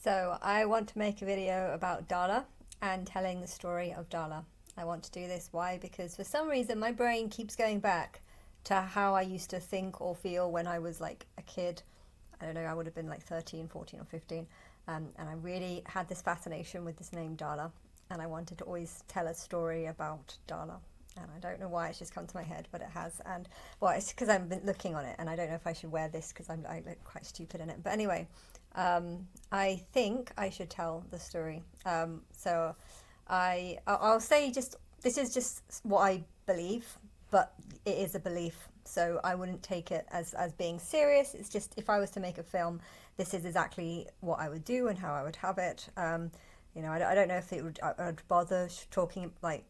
So I want to make a video about Darla and telling the story of Darla. I want to do this. Why? Because for some reason my brain keeps going back to how I used to think or feel when I was like a kid. I don't know, I would have been like 13, 14 or 15. And I really had this fascination with this name Darla. And I wanted to always tell a story about Darla. And I don't know why it's just come to my head, but it has. And well, it's because I've been looking on it, and I don't know if I should wear this because I look quite stupid in it. But anyway, I think I should tell the story. I'll say just this is just what I believe, but it is a belief. So I wouldn't take it as being serious. It's just if I was to make a film, this is exactly what I would do and how I would have it. I don't know if I'd bother talking like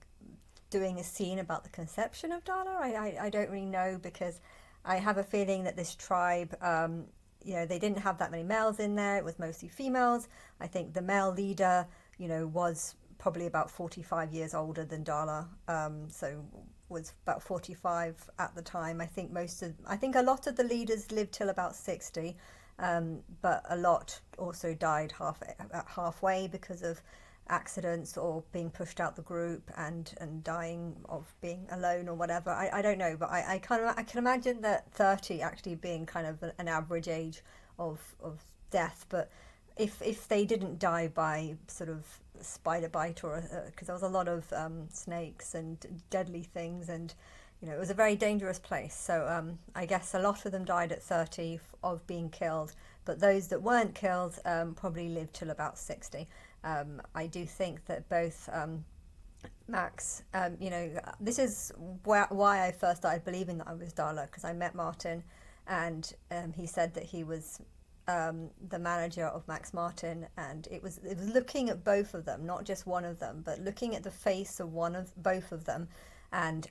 doing a scene about the conception of Darla. I don't really know because I have a feeling that this tribe, they didn't have that many males in there. It was mostly females. I think the male leader, was probably about 45 years older than Darla. So was about 45 at the time. I think a lot of the leaders lived till about 60. But a lot also died halfway because of accidents or being pushed out the group and dying of being alone or whatever. I don't know, but I can imagine that 30 actually being kind of an average age of death. But if they didn't die by sort of spider bite or because there was a lot of snakes and deadly things, and it was a very dangerous place. So I guess a lot of them died at 30 of being killed, but those that weren't killed probably lived till about 60. I do think that both Max, this is why I first started believing that I was Darla, because I met Martin, and he said that he was the manager of Max Martin, and it was looking at both of them, not just one of them, but looking at the face of both of them. And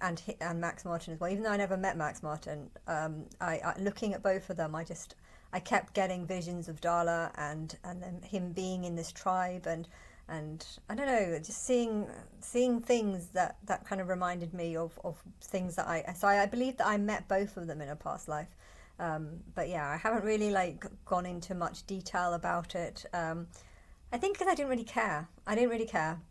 Max Martin as well. Even though I never met Max Martin, I looking at both of them, I kept getting visions of Darla and then him being in this tribe, and I don't know, just seeing things that kind of reminded me of things that I believe that I met both of them in a past life. But yeah, I haven't really gone into much detail about it. I think because I didn't really care.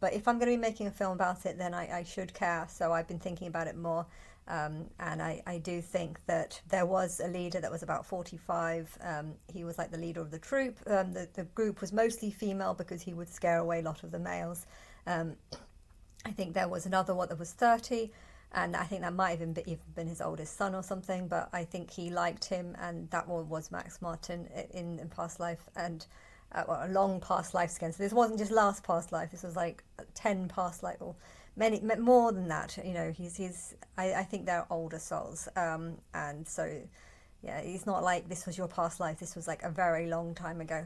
But if I'm going to be making a film about it, then I should care. So I've been thinking about it more. And I do think that there was a leader that was about 45. He was like the leader of the troop. The group was mostly female because he would scare away a lot of the males. I think there was another one that was 30. And I think that might have even been his oldest son or something. But I think he liked him. And that one was Max Martin in past life. And a long past life again. So this wasn't just last past life. This was like 10 past life, or many more than that. I think they're older souls, and so yeah, he's not like this was your past life. This was like a very long time ago.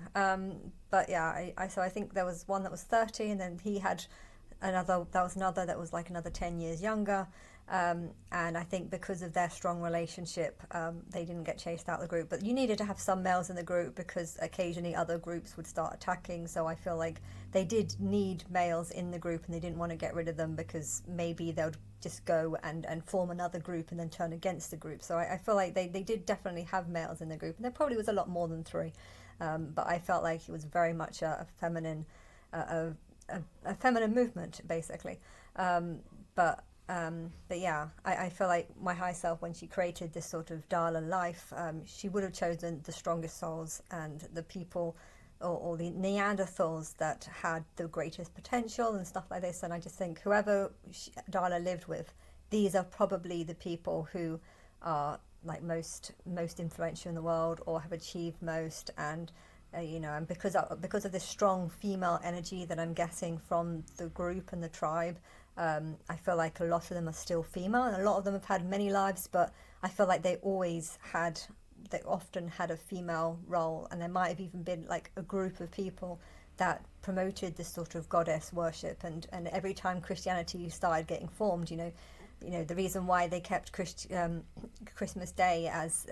But yeah, so I think there was one that was 30, and then he had another. That was another that was like another 10 years younger. And I think because of their strong relationship, they didn't get chased out of the group. But you needed to have some males in the group because occasionally other groups would start attacking. So I feel like they did need males in the group, and they didn't want to get rid of them because maybe they would just go and form another group and then turn against the group. So I feel like they did definitely have males in the group, and there probably was a lot more than 3. But I felt like it was very much a feminine movement, basically. But yeah, I feel like my high self, when she created this sort of Darla life, she would have chosen the strongest souls and the people or the Neanderthals that had the greatest potential and stuff like this. And I just think whoever Darla lived with, these are probably the people who are like most influential in the world or have achieved most. And and because of this strong female energy that I'm getting from the group and the tribe, I feel like a lot of them are still female, and a lot of them have had many lives, but I feel like they often had a female role, and there might have even been like a group of people that promoted this sort of goddess worship, and every time Christianity started getting formed, the reason why they kept Christmas Day as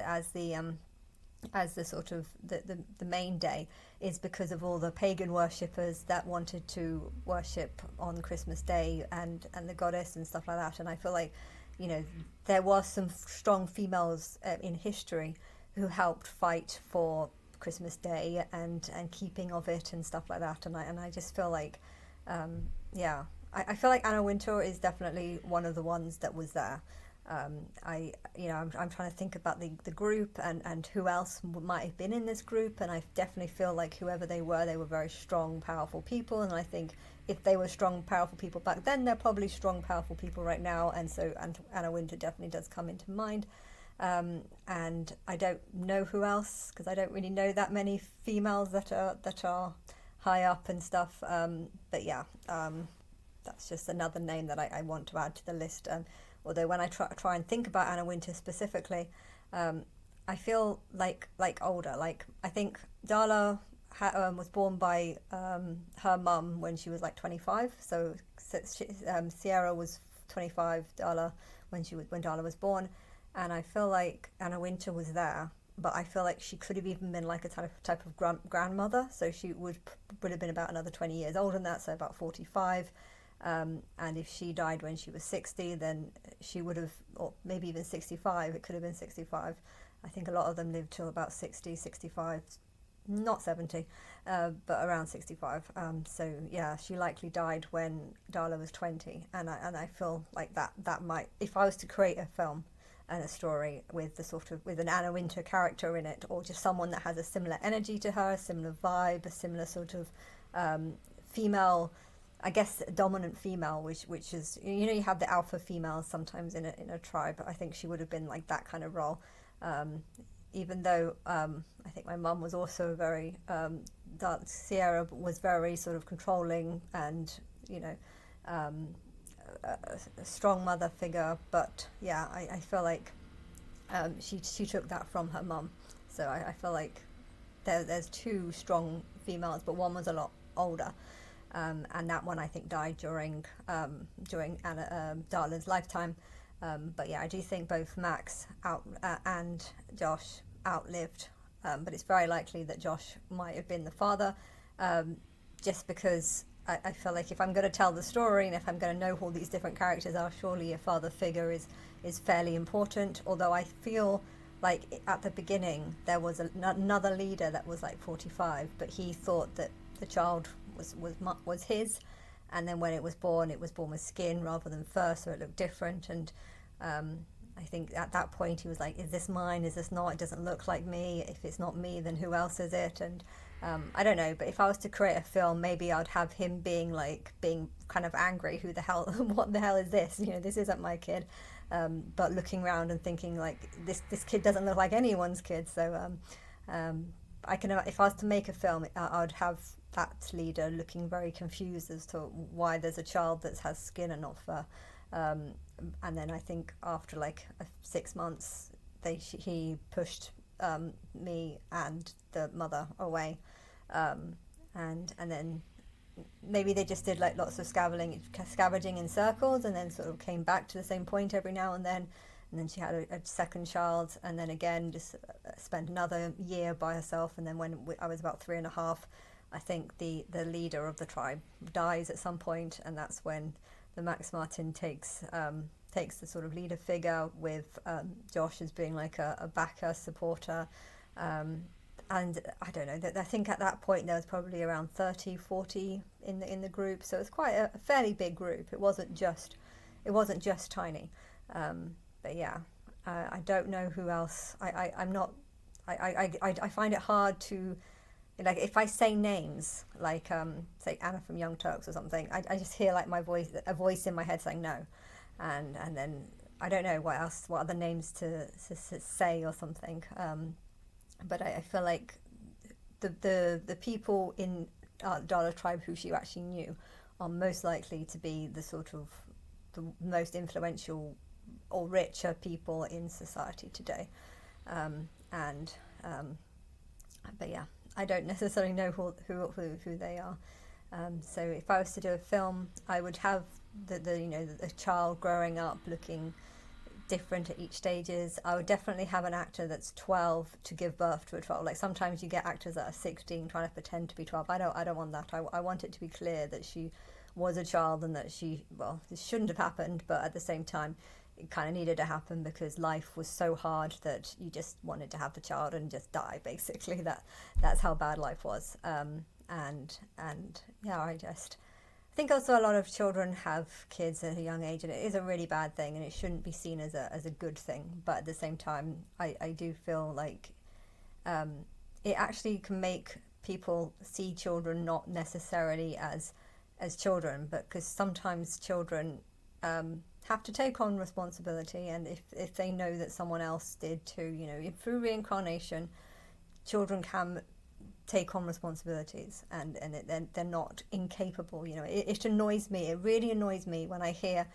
the sort of the main day is because of all the pagan worshippers that wanted to worship on Christmas Day and the goddess and stuff like that. And I feel like there was some strong females in history who helped fight for Christmas Day and keeping of it and stuff like that. And I just feel like, yeah, I feel like Anna Wintour is definitely one of the ones that was there. I'm trying to think about the group and who else might have been in this group, and I definitely feel like whoever they were very strong, powerful people, and I think if they were strong, powerful people back then, they're probably strong, powerful people right now, and so Anna Wintour definitely does come into mind. And I don't know who else, because I don't really know that many females that are high up and stuff. But yeah, that's just another name that I want to add to the list. Although when I try and think about Anna Wintour specifically, I feel like older. Like I think Darla was born by her mum when she was like 25. So Sierra was 25. Darla when Darla was born, and I feel like Anna Wintour was there. But I feel like she could have even been like a type of grandmother. So she would have been about another 20 years older than that, so about 45. And if she died when she was 60, then she would have, or maybe even 65, it could have been 65. I think a lot of them lived till about 60, 65, not 70, but around 65. So yeah, she likely died when Darla was 20. And I feel like that might, if I was to create a film and a story with with an Anna Wintour character in it, or just someone that has a similar energy to her, a similar vibe, a similar sort of female, I guess, dominant female, which is, you have the alpha females sometimes in a tribe. I think she would have been like that kind of role. Even though I think my mum was also very, Sierra was very sort of controlling and, a strong mother figure. But yeah, I feel like she took that from her mum. So I feel like there's two strong females, but one was a lot older. And that one I think died during Darla's lifetime. But yeah, I do think both Max and Josh outlived. But it's very likely that Josh might have been the father, just because I feel like if I'm going to tell the story and if I'm going to know all these different characters, surely a father figure is fairly important. Although I feel like at the beginning there was another leader that was like 45, but he thought that the child was his, and then when it was born with skin rather than fur, so it looked different. And I think at that point he was like, is this mine, is this not, it doesn't look like me, if it's not me then who else is it? And I don't know, but if I was to create a film, maybe I'd have him being kind of angry, who the hell what the hell is this, this isn't my kid, but looking around and thinking like this kid doesn't look like anyone's kid. So I can, if I was to make a film, I'd have that leader looking very confused as to why there's a child that has skin and not fur. And then I think after 6 months, he pushed me and the mother away, and then maybe they just did lots of scavenging in circles, and then sort of came back to the same point every now and then. And then she had a second child, and then again just spent another year by herself. And then when I was about 3.5, I think the leader of the tribe dies at some point, and that's when the Max Martin takes the sort of leader figure, with Josh as being like a backer, supporter. And I don't know, I think at that point there was probably around 30, 40 in the group, so it was quite a fairly big group. It wasn't just tiny. But yeah, I don't know who else. I'm not. I find it hard to, if I say names say Anna from Young Turks or something, I just hear like a voice in my head saying no, and then I don't know what other names to say or something. But I feel like the people in Darla tribe who she actually knew are most likely to be the sort of the most influential or richer people in society today. But yeah, I don't necessarily know who they are. So if I was to do a film, I would have the child growing up looking different at each stages. I would definitely have an actor that's 12 to give birth to a 12. Like sometimes you get actors that are 16 trying to pretend to be 12. I don't want that. I want it to be clear that she was a child and that this shouldn't have happened, but at the same time it kind of needed to happen because life was so hard that you just wanted to have the child and just die, basically. That's how bad life was. And yeah, I think also a lot of children have kids at a young age, and it is a really bad thing, and it shouldn't be seen as a good thing. But at the same time, I do feel like it actually can make people see children not necessarily as children, but because sometimes children have to take on responsibility, and if they know that someone else did too, you know, through reincarnation, children can take on responsibilities, and they're not incapable. You know, it annoys me. It really annoys me when I hear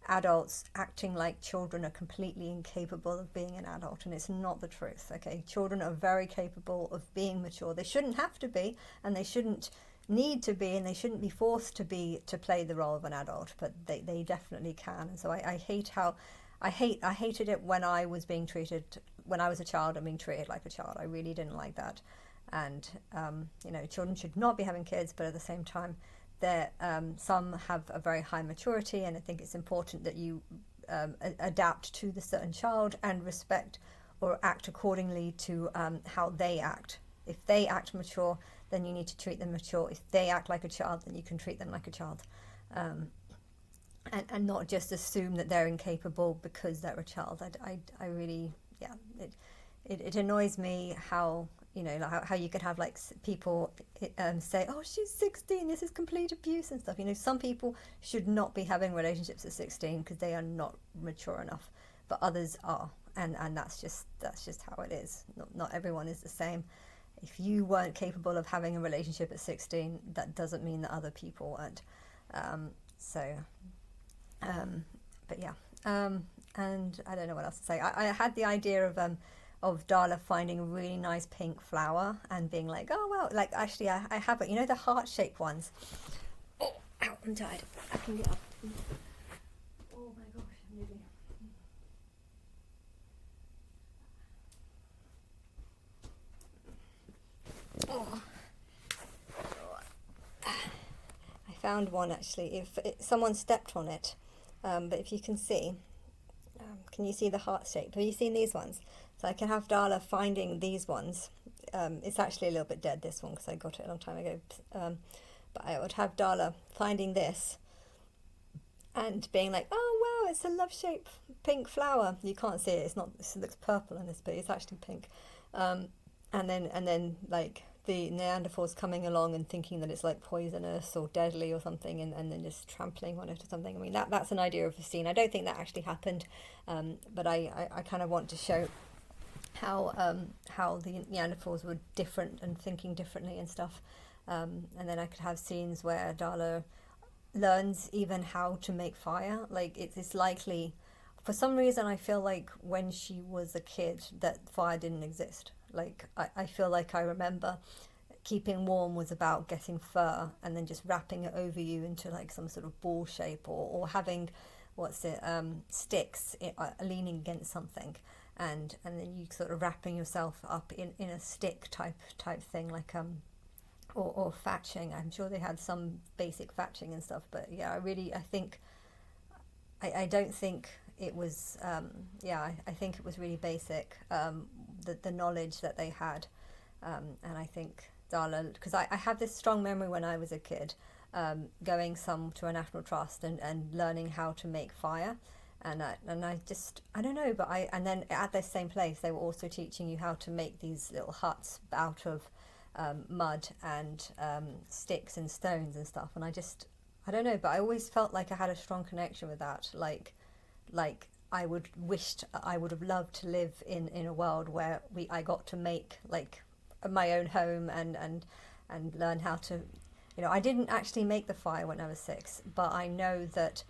adults acting like children are completely incapable of being an adult, and it's not the truth. Okay, children are very capable of being mature. They shouldn't have to be, and they shouldn't need to be, and they shouldn't be forced to be to play the role of an adult, but they definitely can. And so I hate how I hated it when I was being treated, when I was a child and being treated like a child. I really didn't like that. And you know, children should not be having kids, but at the same time, some have a very high maturity, and I think it's important that you adapt to the certain child and respect or act accordingly to how they act. If they act mature, then you need to treat them mature. If they act like a child, then you can treat them like a child, and not just assume that they're incapable because they're a child. I really, yeah, it annoys me how, you know, like how you could have like people say, oh, she's 16, this is complete abuse and stuff. You know, some people should not be having relationships at 16 because they are not mature enough, but others are, and that's just how it is. Not everyone is the same. If you weren't capable of having a relationship at 16, that doesn't mean that other people weren't. But yeah, and I don't know what else to say. I had the idea of Darla finding a really nice pink flower and being like, oh well, like actually I have it. You know, the heart-shaped ones. Oh, ow, I'm tired. I can get up. Oh my gosh, I'm moving. Oh. I found one actually. Someone stepped on it, but if you can see, can you see the heart shape? Have you seen these ones? So I can have Darla finding these ones. It's actually a little bit dead, this one, because I got it a long time ago. But I would have Darla finding this and being like, oh wow, it's a love-shaped pink flower. You can't see it. It's not. It looks purple in this, but it's actually pink. And then like the Neanderthals coming along and thinking that it's like poisonous or deadly or something, and then just trampling on it or something. I mean, that's an idea of a scene. I don't think that actually happened, but I kind of want to show how the Neanderthals were different and thinking differently and stuff. And then I could have scenes where Darla learns even how to make fire. Like it's likely, for some reason, I feel like when she was a kid that fire didn't exist. Like I feel like I remember keeping warm was about getting fur and then just wrapping it over you into like some sort of ball shape, or having sticks leaning against something, and then you sort of wrapping yourself up in a stick type thing, like or thatching. I'm sure they had some basic thatching and stuff, but yeah, I think I don't think it was I think it was really basic, the knowledge that they had, and I think Darla, because I have this strong memory when I was a kid, going to a national trust and learning how to make fire, and I don't know, but and then at this same place they were also teaching you how to make these little huts out of mud and sticks and stones and stuff, and I don't know, but I always felt like I had a strong connection with that, like I would have loved to live in a world where I got to make like my own home and learn how to, you know, I didn't actually make the fire when I was 6, but I know that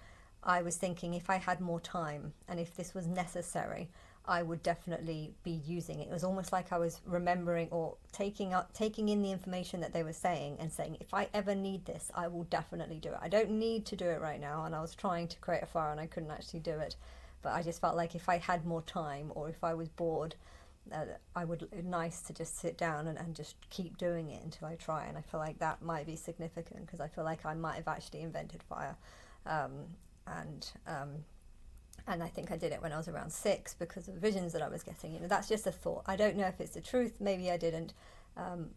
I was thinking if I had more time and if this was necessary, I would definitely be using it. It was almost like I was remembering or taking in the information that they were saying and saying, if I ever need this, I will definitely do it. I don't need to do it right now. And I was trying to create a fire and I couldn't actually do it. But I just felt like if I had more time or if I was bored, nice to just sit down and just keep doing it until I try. And I feel like that might be significant because I feel like I might have actually invented fire. And I think I did it when I was around 6 because of visions that I was getting. That's just a thought. I don't know if it's the truth. Maybe I didn't. Um,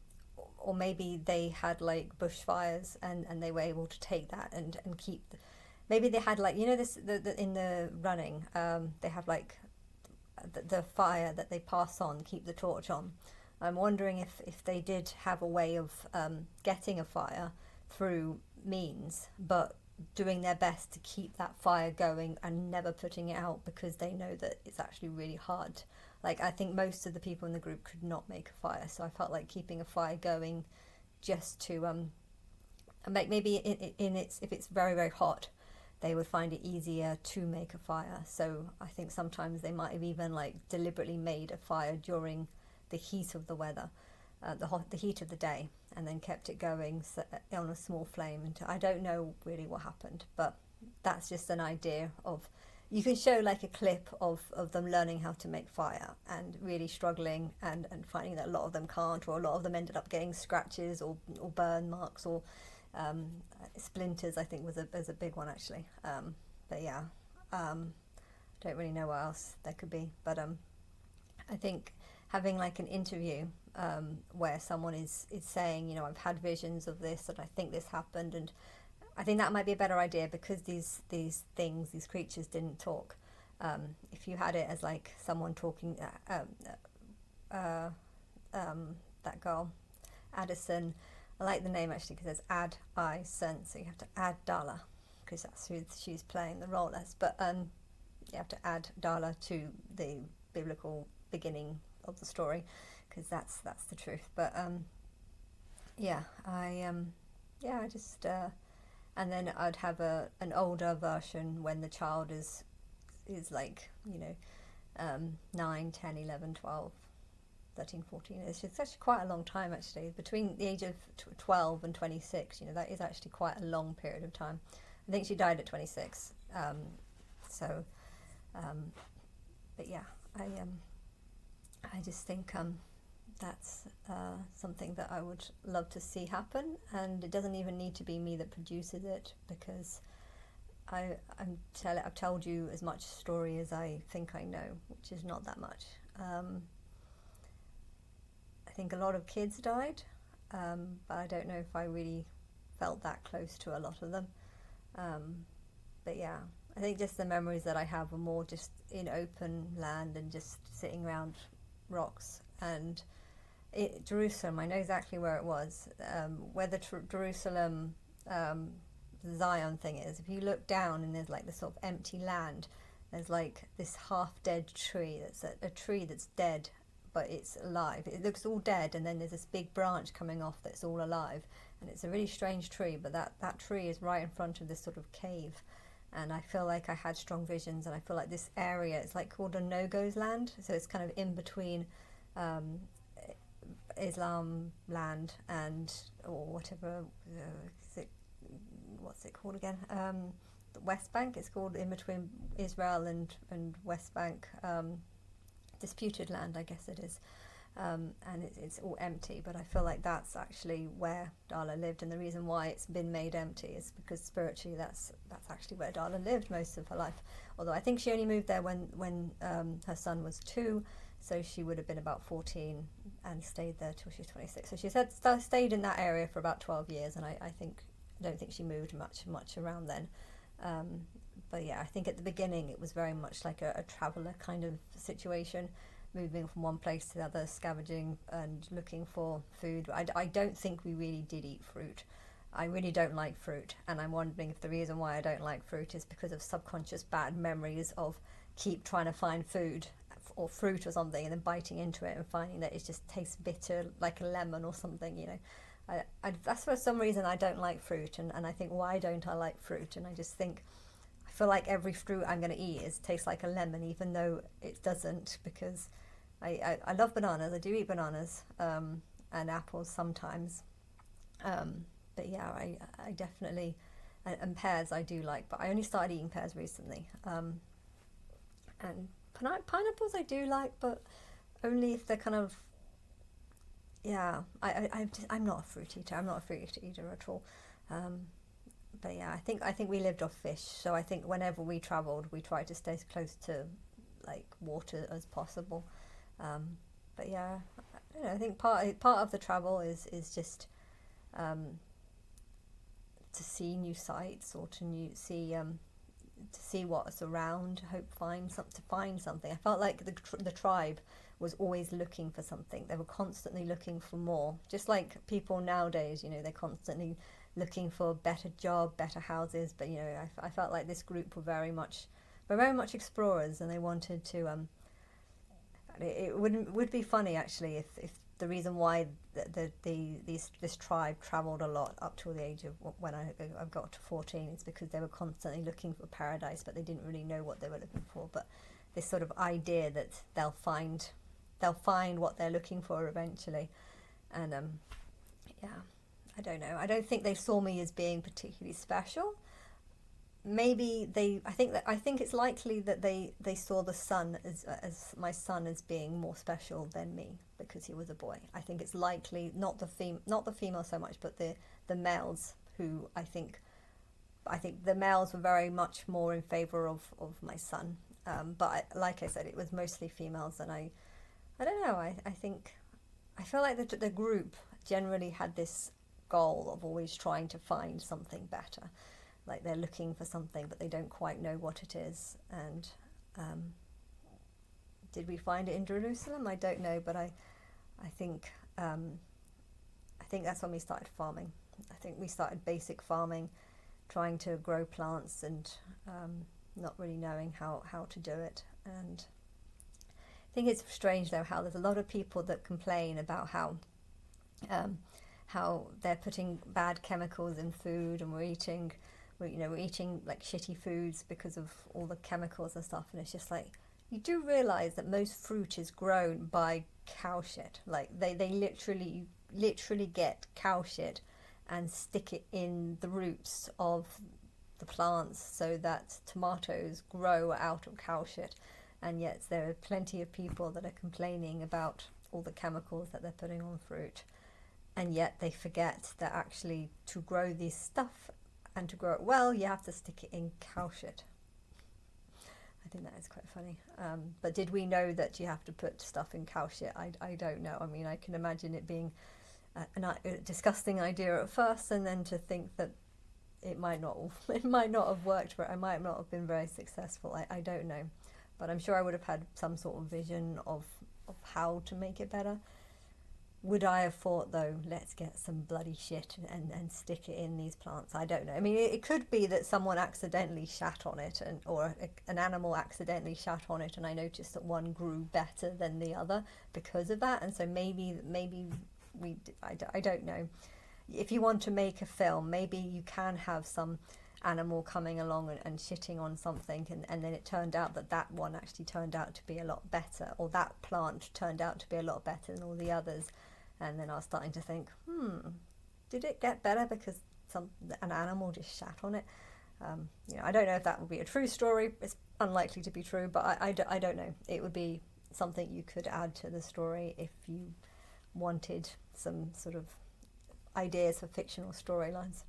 or maybe they had like bushfires and they were able to take that and keep. Maybe they had like, in the running, they have like the fire that they pass on, keep the torch on. I'm wondering if they did have a way of getting a fire through means, but doing their best to keep that fire going and never putting it out because they know that it's actually really hard. Like, I think most of the people in the group could not make a fire, so I felt like keeping a fire going just to make, maybe if it's very, very hot, they would find it easier to make a fire. So I think sometimes they might have even like deliberately made a fire during the heat of the weather, the heat of the day, and then kept it going on a small flame. And I don't know really what happened, but that's just an idea of. You can show like a clip of them learning how to make fire and really struggling and finding that a lot of them can't, or a lot of them ended up getting scratches or burn marks or splinters. I think was a big one actually. But yeah, don't really know what else there could be. But I think having like an interview where someone is saying, I've had visions of this and I think this happened, and I think that might be a better idea because these creatures didn't talk. If you had it as like someone talking, that girl, Addison, I like the name actually because there's Add I Sen, so you have to add Darla because that's who she's playing the role as. But you have to add Darla to the biblical beginning of the story because that's the truth. But I just. And then I'd have an older version when the child is like, 9, 10, 11, 12, 13, 14. It's just actually quite a long time, actually. Between the age of 12 and 26, that is actually quite a long period of time. I think she died at 26. But yeah, I just think that's something that I would love to see happen, and it doesn't even need to be me that produces it because I've told you as much story as I think I know, which is not that much. I think a lot of kids died, but I don't know if I really felt that close to a lot of them. But yeah, I think just the memories that I have are more just in open land and just sitting around rocks. And Jerusalem, I know exactly where it was, where the Jerusalem Zion thing is. If you look down and there's like this sort of empty land, there's like this half-dead tree that's a tree that's dead, but it's alive. It looks all dead, and then there's this big branch coming off that's all alive, and it's a really strange tree, but that tree is right in front of this sort of cave. And I feel like I had strong visions, and I feel like this area is like called a no-goes land, so it's kind of in between Islam land and or whatever what's it called again, the West Bank. It's called in between Israel and West Bank, disputed land, I guess it is. And it's all empty, but I feel like that's actually where Darla lived, and the reason why it's been made empty is because spiritually that's actually where Darla lived most of her life. Although I think she only moved there when her son was 2, so she would have been about 14 and stayed there till she was 26. So she said stayed in that area for about 12 years, and I don't think she moved much around then. But yeah, I think at the beginning it was very much like a traveller kind of situation, moving from one place to the other, scavenging and looking for food. I don't think we really did eat fruit. I really don't like fruit, and I'm wondering if the reason why I don't like fruit is because of subconscious bad memories of keep trying to find food or fruit or something and then biting into it and finding that it just tastes bitter like a lemon or something, that's for some reason I don't like fruit, and I think, why don't I like fruit? And I just think, I feel like every fruit I'm going to eat tastes like a lemon, even though it doesn't, because I love bananas. I do eat bananas and apples sometimes. But yeah, I definitely, and pears I do like, but I only started eating pears recently. And pineapples I do like, but only if they're kind of, yeah, I'm not a fruit eater. I'm not a fruit eater at all. but yeah, I think we lived off fish. So I think whenever we travelled, we tried to stay as close to like water as possible. Um, but yeah, I think part of the travel is just um, to see new sights or to see what's around. Hope find something. I felt like the tribe was always looking for something. They were constantly looking for more. Just like people nowadays, they're constantly looking for a better job, better houses. But I felt like this group were very much explorers, and they wanted to. It would be funny actually if the reason why this tribe travelled a lot up till the age of when I got to 14 is because they were constantly looking for paradise, but they didn't really know what they were looking for. But this sort of idea that they'll find what they're looking for eventually, and yeah, I don't know. I don't think they saw me as being particularly special. Maybe I think it's likely that they saw the son as my son as being more special than me because he was a boy. I think it's likely not the female so much, but the males who I think the males were very much more in favor of my son. But like I said, it was mostly females, and I don't know. I think I feel like the group generally had this goal of always trying to find something better. Like they're looking for something, but they don't quite know what it is. And did we find it in Jerusalem? I don't know, but I think I think that's when we started farming. I think we started basic farming, trying to grow plants and not really knowing how to do it. And I think it's strange though how there's a lot of people that complain about how they're putting bad chemicals in food, and we're eating like shitty foods because of all the chemicals and stuff. And it's just like, you do realize that most fruit is grown by cow shit. Like they literally get cow shit and stick it in the roots of the plants so that tomatoes grow out of cow shit. And yet there are plenty of people that are complaining about all the chemicals that they're putting on fruit, and yet they forget that actually to grow this stuff and to grow it well, you have to stick it in cow shit. I think that is quite funny. But did we know that you have to put stuff in cow shit? I don't know. I mean, I can imagine it being a disgusting idea at first, and then to think that it might not have worked, but I might not have been very successful. I don't know. But I'm sure I would have had some sort of vision of how to make it better. Would I have thought, though, let's get some bloody shit and stick it in these plants? I don't know. I mean, it could be that someone accidentally shat on it, or an animal accidentally shat on it, and I noticed that one grew better than the other because of that. And so maybe I don't know. If you want to make a film, maybe you can have some animal coming along and shitting on something, and then it turned out that one actually turned out to be a lot better, or that plant turned out to be a lot better than all the others. And then I was starting to think, did it get better because an animal just shat on it? I don't know if that would be a true story. It's unlikely to be true, but I don't know. It would be something you could add to the story if you wanted some sort of ideas for fictional storylines.